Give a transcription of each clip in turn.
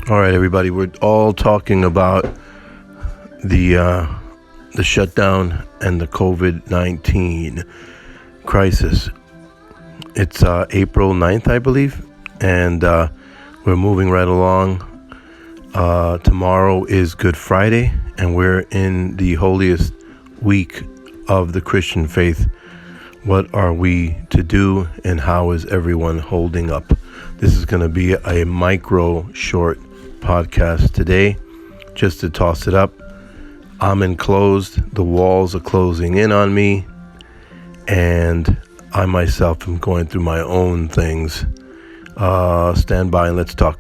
All right, everybody, we're all talking about the shutdown and the COVID-19 crisis. It's April 9th, I believe, and we're moving right along. Tomorrow is Good Friday, and we're in the holiest week of the Christian faith. What are we to do, and how is everyone holding up? This is going to be a micro short podcast today, just to toss it up. I'm enclosed, the walls are closing in on me, and I myself am going through my own things. Stand by and let's talk.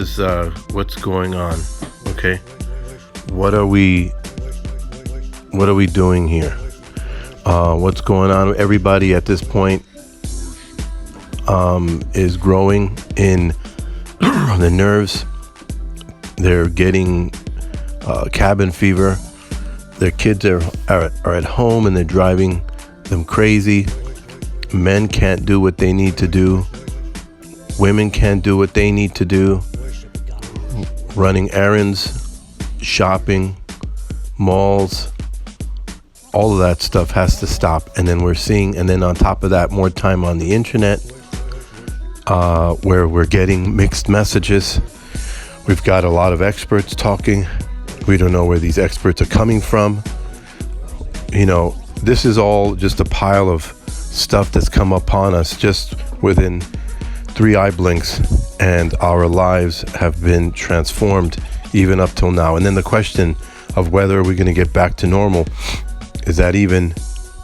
So, what's going on? Okay, what are we doing here? What's going on? Everybody at this point is growing in the nerves. They're getting cabin fever. Their kids are at home and they're driving them crazy. Men can't do what they need to do. Women can't do what they need to do. Running errands, shopping, malls, all of that stuff has to stop. And then on top of that, more time on the internet, where we're getting mixed messages. We've got a lot of experts talking. We don't know where these experts are coming from. You know, this is all just a pile of stuff that's come upon us just within 3 eye blinks, and our lives have been transformed even up till now. And then the question of whether we're going to get back to normal, is that even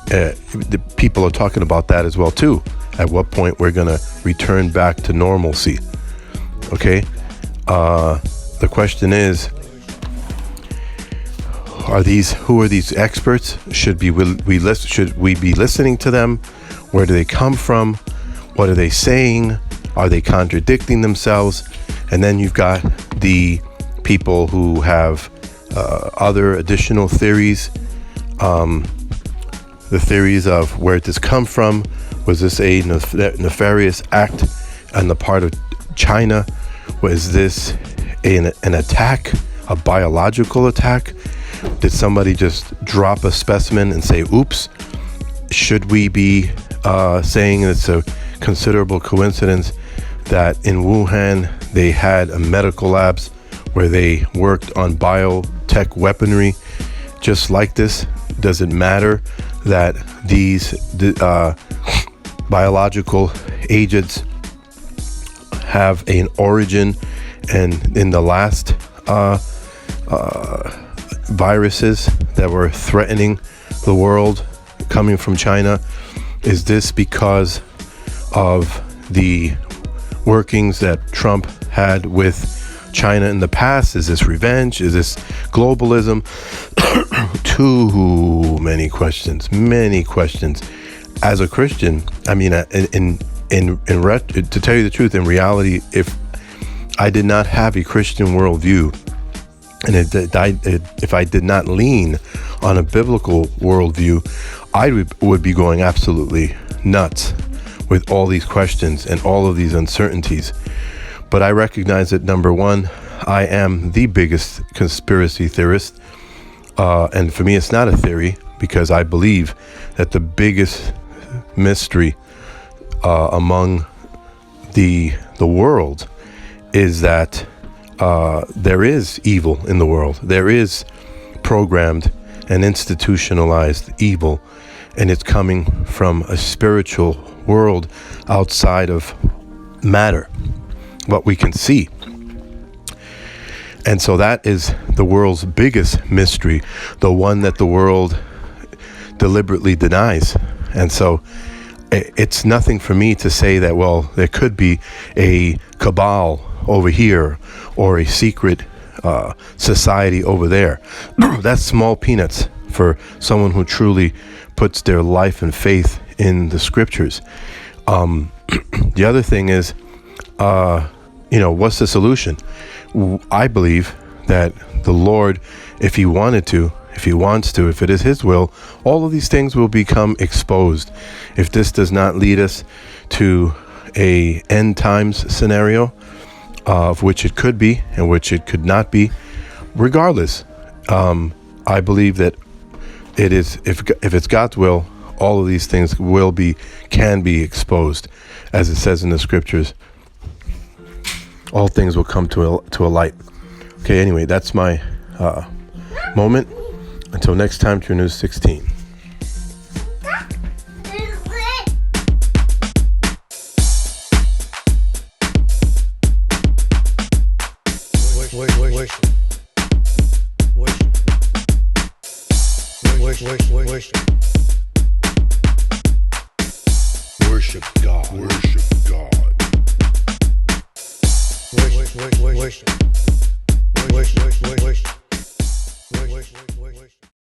the people are talking about that as well too. At what point we're going to return back to normalcy? Okay, the question is, who are these experts? Should we be listening to them? Where do they come from? What are they saying? Are they contradicting themselves? And then you've got the people who have other additional theories. The theories of where did this come from? Was this a nefarious act on the part of China? Was this an attack, a biological attack? Did somebody just drop a specimen and say, oops? Should we be saying it's a considerable coincidence that in Wuhan they had a medical labs where they worked on biotech weaponry just like this? Does it matter that these biological agents have an origin, and in the last viruses that were threatening the world coming from China? Is this because of the workings that Trump had with China in the past? Is this revenge? Is this globalism? Too many questions. As a Christian, I mean, to tell you the truth, in reality, if I did not have a Christian worldview, and if I did not lean on a biblical worldview, I would be going absolutely nuts with all these questions and all of these uncertainties. But I recognize that, number one, I am the biggest conspiracy theorist. And for me, it's not a theory, because I believe that the biggest mystery among the world is that there is evil in the world. There is programmed and institutionalized evil, and it's coming from a spiritual world outside of matter, what we can see. And so that is the world's biggest mystery, the one that the world deliberately denies. And so it's nothing for me to say that, well, there could be a cabal over here, or a secret society over there. That's small peanuts for someone who truly puts their life and faith in the scriptures. The other thing is, what's the solution? I believe that the Lord, if he wants to, if it is his will, all of these things will become exposed. If this does not lead us to a end times scenario, of which it could be and which it could not be, regardless, I believe that it is, if it's God's will, all of these things can be exposed, as it says in the scriptures. All things will come to a light. Okay, anyway, that's my moment. Until next time, True News 16. Worship God. Worship God. Worship.